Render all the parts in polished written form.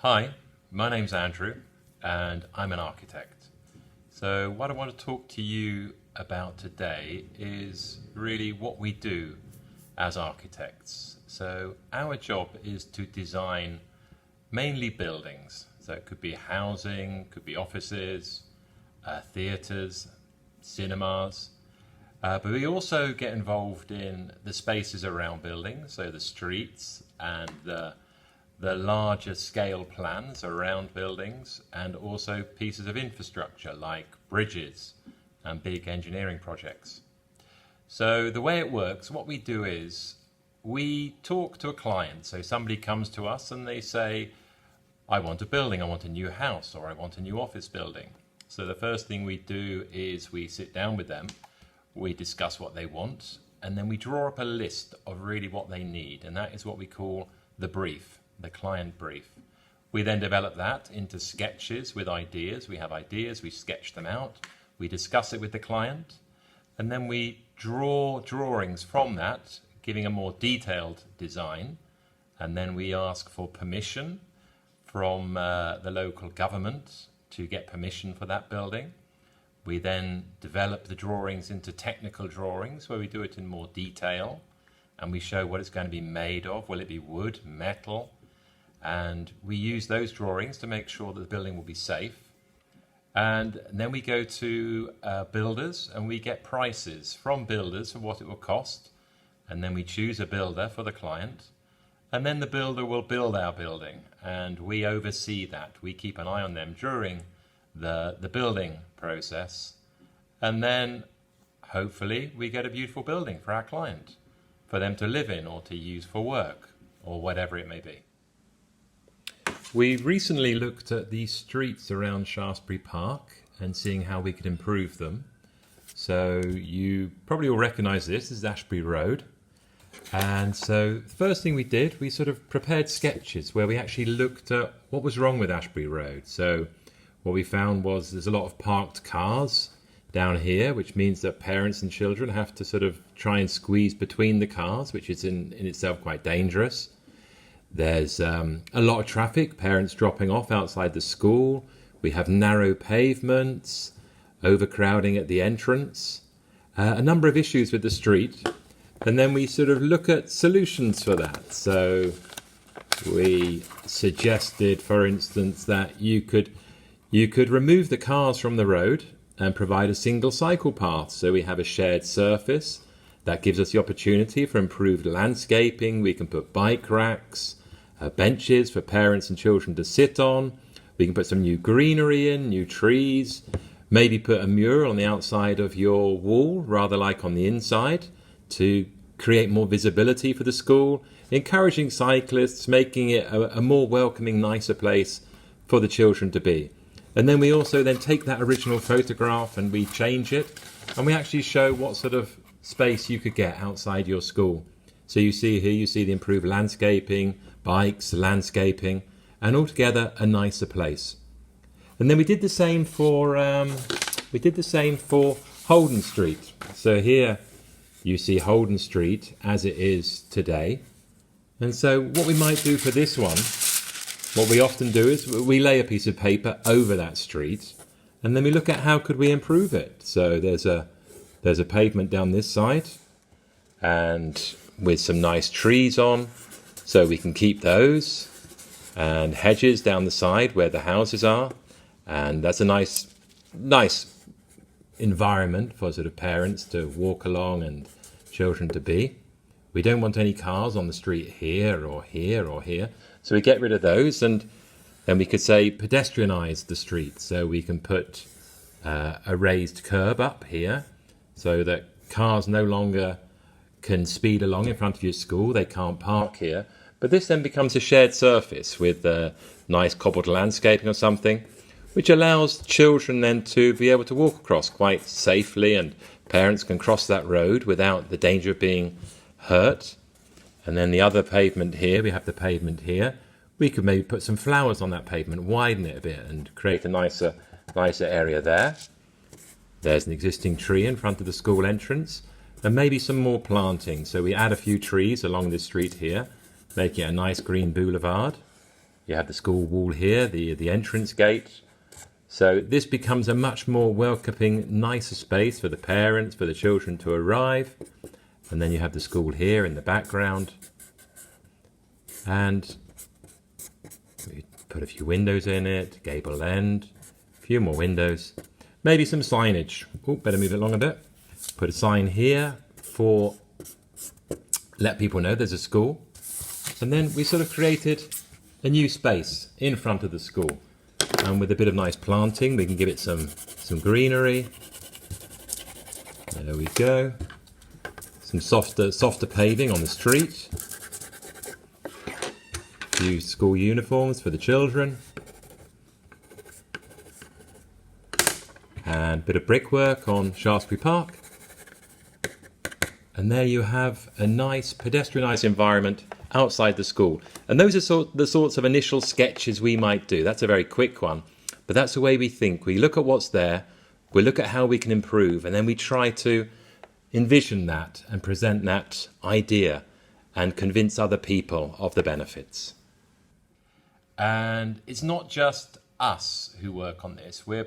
Hi, my name's Andrew and I'm an architect. So what I want to talk to you about today is really what we do as architects. So our job is to design mainly buildings. So it could be housing, could be offices, theatres, cinemas. But we also get involved in the spaces around buildings, so the streets and the larger scale plans around buildings, and also pieces of infrastructure like bridges and big engineering projects. So the way it works, what we do is we talk to a client. So somebody comes to us and they say, I want a building, I want a new house, or I want a new office building. So the first thing we do is we sit down with them, we discuss what they want, and then we draw up a list of really what they need. And that is what we call the brief, the client brief. We then develop that into sketches with ideas. We have ideas, we sketch them out, we discuss it with the client, and then we draw drawings from that, giving a more detailed design. And then we ask for permission from the local government to get permission for that building. We then develop the drawings into technical drawings where we do it in more detail, and we show what it's going to be made of. Will it be wood, metal? And we use those drawings to make sure that the building will be safe. And then we go to builders and we get prices from builders for what it will cost. And then we choose a builder for the client. And then the builder will build our building and we oversee that. We keep an eye on them during the building process. And then hopefully we get a beautiful building for our client, for them to live in or to use for work or whatever it may be. We recently looked at the streets around Shaftesbury Park and seeing how we could improve them. So you probably all recognise this is Ashbury Road. And so the first thing we did, we sort of prepared sketches where we actually looked at what was wrong with Ashbury Road. So what we found was there's a lot of parked cars down here, which means that parents and children have to sort of try and squeeze between the cars, which is in itself quite dangerous. There's a lot of traffic, parents dropping off outside the school. We have narrow pavements, overcrowding at the entrance, a number of issues with the street. And then we sort of look at solutions for that. So we suggested, for instance, that you could remove the cars from the road and provide a single cycle path. So we have a shared surface that gives us the opportunity for improved landscaping. We can put bike racks, benches for parents and children to sit on. We can put some new greenery in, new trees, maybe put a mural on the outside of your wall rather like on the inside to create more visibility for the school, encouraging cyclists, making it a more welcoming, nicer place for the children to be. And then we also then take that original photograph and we change it and we actually show what sort of space you could get outside your school. So you see here, you see the improved landscaping, bikes, landscaping, and altogether a nicer place. And then we did the same for Holden Street. So here you see Holden Street as it is today. And so what we might do for this one, what we often do is we lay a piece of paper over that street and then we look at how could we improve it. So there's a pavement down this side and with some nice trees on, so we can keep those, and hedges down the side where the houses are, and that's a nice environment for sort of parents to walk along and children to be. We don't want any cars on the street here or here or here, so we get rid of those. And then we could say pedestrianise the street, so we can put a raised curb up here so that cars no longer can speed along in front of your school. They can't park here. But this then becomes a shared surface with nice cobbled landscaping or something, which allows children then to be able to walk across quite safely, and parents can cross that road without the danger of being hurt. And then the other pavement here, we have the pavement here. We could maybe put some flowers on that pavement, widen it a bit and create a nicer area there. There's an existing tree in front of the school entrance and maybe some more planting. So we add a few trees along this street here, making it a nice green boulevard. You have the school wall here, the entrance gate. So this becomes a much more welcoming, nicer space for the parents, for the children to arrive. And then you have the school here in the background. And we put a few windows in it, gable end, a few more windows, maybe some signage. Oh, better move it along a bit. Put a sign here for let people know there's a school. And then we sort of created a new space in front of the school. And with a bit of nice planting, we can give it some greenery. There we go. Some softer paving on the street. A few school uniforms for the children. And a bit of brickwork on Shaftesbury Park. And there you have a nice pedestrianised environment outside the school. And those are the sorts of initial sketches we might do. That's a very quick one, but that's the way we think. We look at what's there, we look at how we can improve, and then we try to envision that and present that idea and convince other people of the benefits. And it's not just us who work on this. We're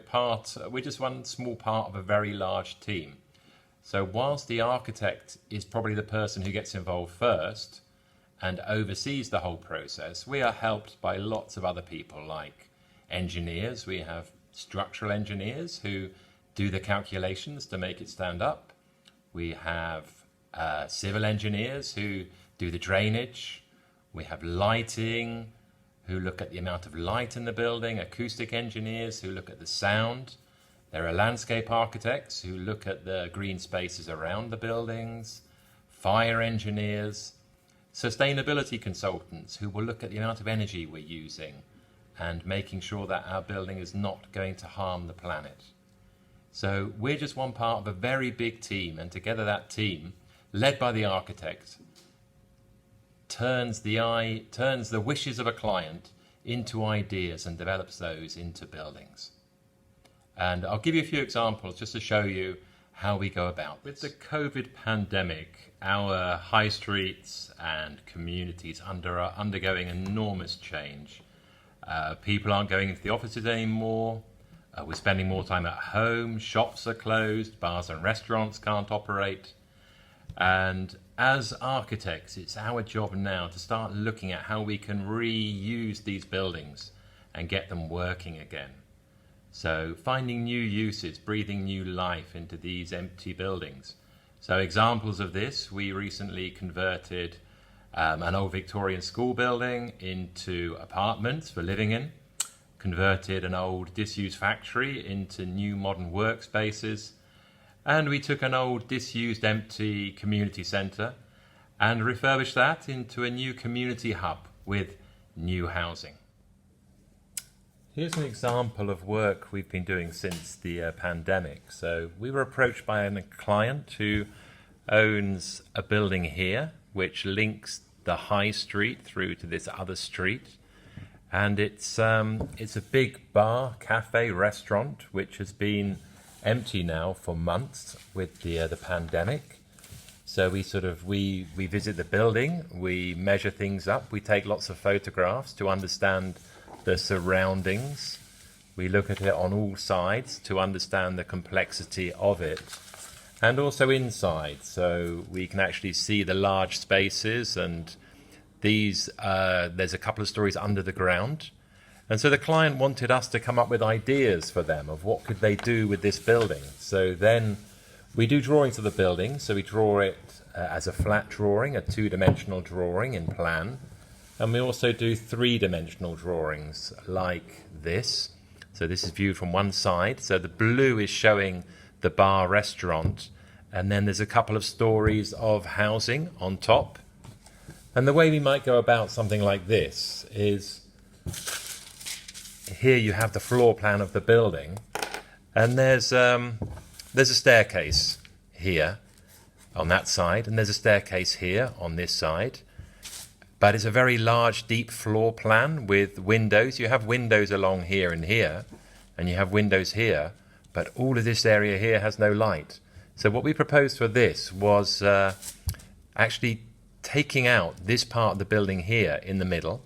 just one small part of a very large team. So whilst the architect is probably the person who gets involved first and oversees the whole process, we are helped by lots of other people like engineers. We have structural engineers who do the calculations to make it stand up. We have civil engineers who do the drainage. We have lighting, who look at the amount of light in the building, acoustic engineers who look at the sound. There are landscape architects who look at the green spaces around the buildings, fire engineers, sustainability consultants who will look at the amount of energy we're using and making sure that our building is not going to harm the planet. So we're just one part of a very big team, and together that team, led by the architect, turns the wishes of a client into ideas and develops those into buildings. And I'll give you a few examples just to show you how we go about this. With the COVID pandemic, our high streets and communities are undergoing enormous change. People aren't going into the offices anymore. We're spending more time at home. Shops are closed. Bars and restaurants can't operate. And as architects, it's our job now to start looking at how we can reuse these buildings and get them working again. So finding new uses, breathing new life into these empty buildings. So examples of this, we recently converted an old Victorian school building into apartments for living in, converted an old disused factory into new modern workspaces, and we took an old disused empty community centre and refurbished that into a new community hub with new housing. Here's an example of work we've been doing since the pandemic. So we were approached by a client who owns a building here which links the high street through to this other street, and it's a big bar, cafe, restaurant which has been empty now for months with the pandemic. So we visit the building, we measure things up, we take lots of photographs to understand the surroundings. We look at it on all sides to understand the complexity of it, and also inside, so we can actually see the large spaces, and these there's a couple of stories under the ground. And so the client wanted us to come up with ideas for them of what could they do with this building. So then we do drawings of the building. So we draw it as a flat drawing, a two-dimensional drawing in plan. And we also do three-dimensional drawings like this. So this is viewed from one side. So the blue is showing the bar restaurant. And then there's a couple of stories of housing on top. And the way we might go about something like this is, here you have the floor plan of the building, and there's a staircase here on that side, and there's a staircase here on this side. But it's a very large, deep floor plan with windows. You have windows along here and here, and you have windows here, but all of this area here has no light. So what we proposed for this was actually taking out this part of the building here in the middle,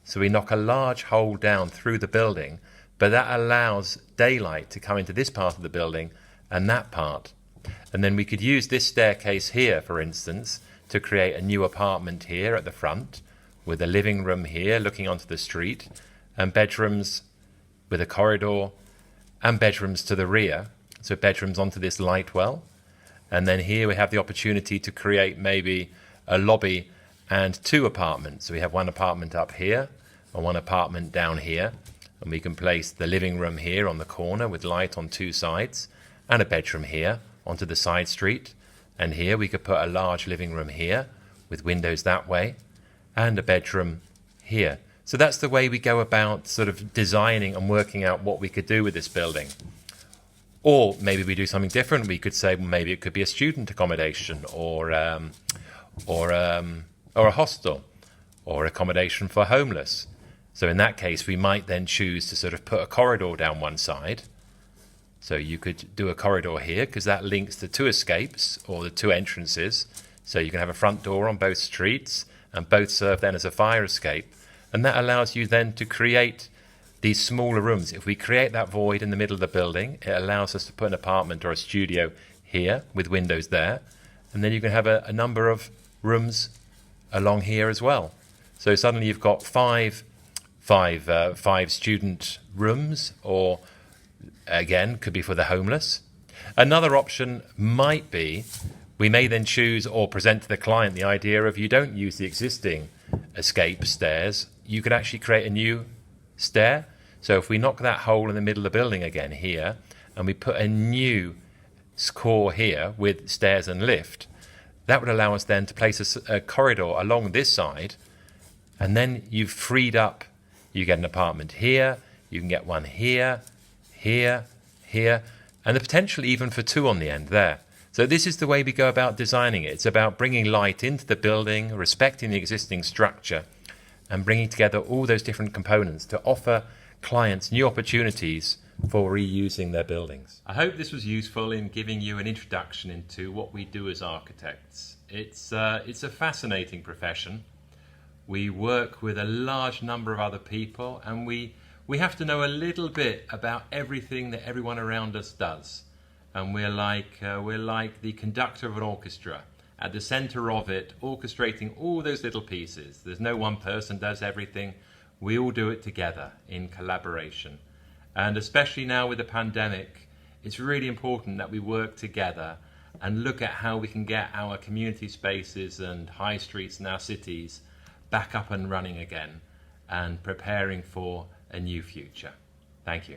So we knock a large hole down through the building, but that allows daylight to come into this part of the building and that part. And then we could use this staircase here, for instance, to create a new apartment here at the front, with a living room here looking onto the street, and bedrooms with a corridor, and bedrooms to the rear, so bedrooms onto this light well. And then here we have the opportunity to create maybe a lobby and 2 apartments. So we have 1 apartment up here and 1 apartment down here, and we can place the living room here on the corner with light on 2 sides, and a bedroom here onto the side street. And here we could put a large living room here with windows that way, and a bedroom here. So that's the way we go about sort of designing and working out what we could do with this building. Or maybe we do something different. We could say, well, maybe it could be a student accommodation, or a hostel, or accommodation for homeless. So in that case, we might then choose to sort of put a corridor down one side. So you could do a corridor here, because that links the 2 escapes, or the 2 entrances. So you can have a front door on both streets, and both serve then as a fire escape. And that allows you then to create these smaller rooms. If we create that void in the middle of the building, it allows us to put an apartment or a studio here with windows there. And then you can have a number of rooms along here as well. So suddenly you've got five student rooms, or again, could be for the homeless. Another option might be, we may then choose or present to the client the idea of, you don't use the existing escape stairs, you could actually create a new stair. So if we knock that hole in the middle of the building again here, and we put a new core here with stairs and lift, that would allow us then to place a corridor along this side, and then you've freed up, you get an apartment here, you can get one here, here, here, and the potential even for 2 on the end there. So this is the way we go about designing it. It's about bringing light into the building, respecting the existing structure, and bringing together all those different components to offer clients new opportunities for reusing their buildings. I hope this was useful in giving you an introduction into what we do as architects. It's a fascinating profession. We work with a large number of other people, and we have to know a little bit about everything that everyone around us does. And we're like the conductor of an orchestra, at the center of it, orchestrating all those little pieces. There's no one person does everything. We all do it together in collaboration. And especially now with the pandemic, it's really important that we work together and look at how we can get our community spaces and high streets in our cities back up and running again, and preparing for a new future. Thank you.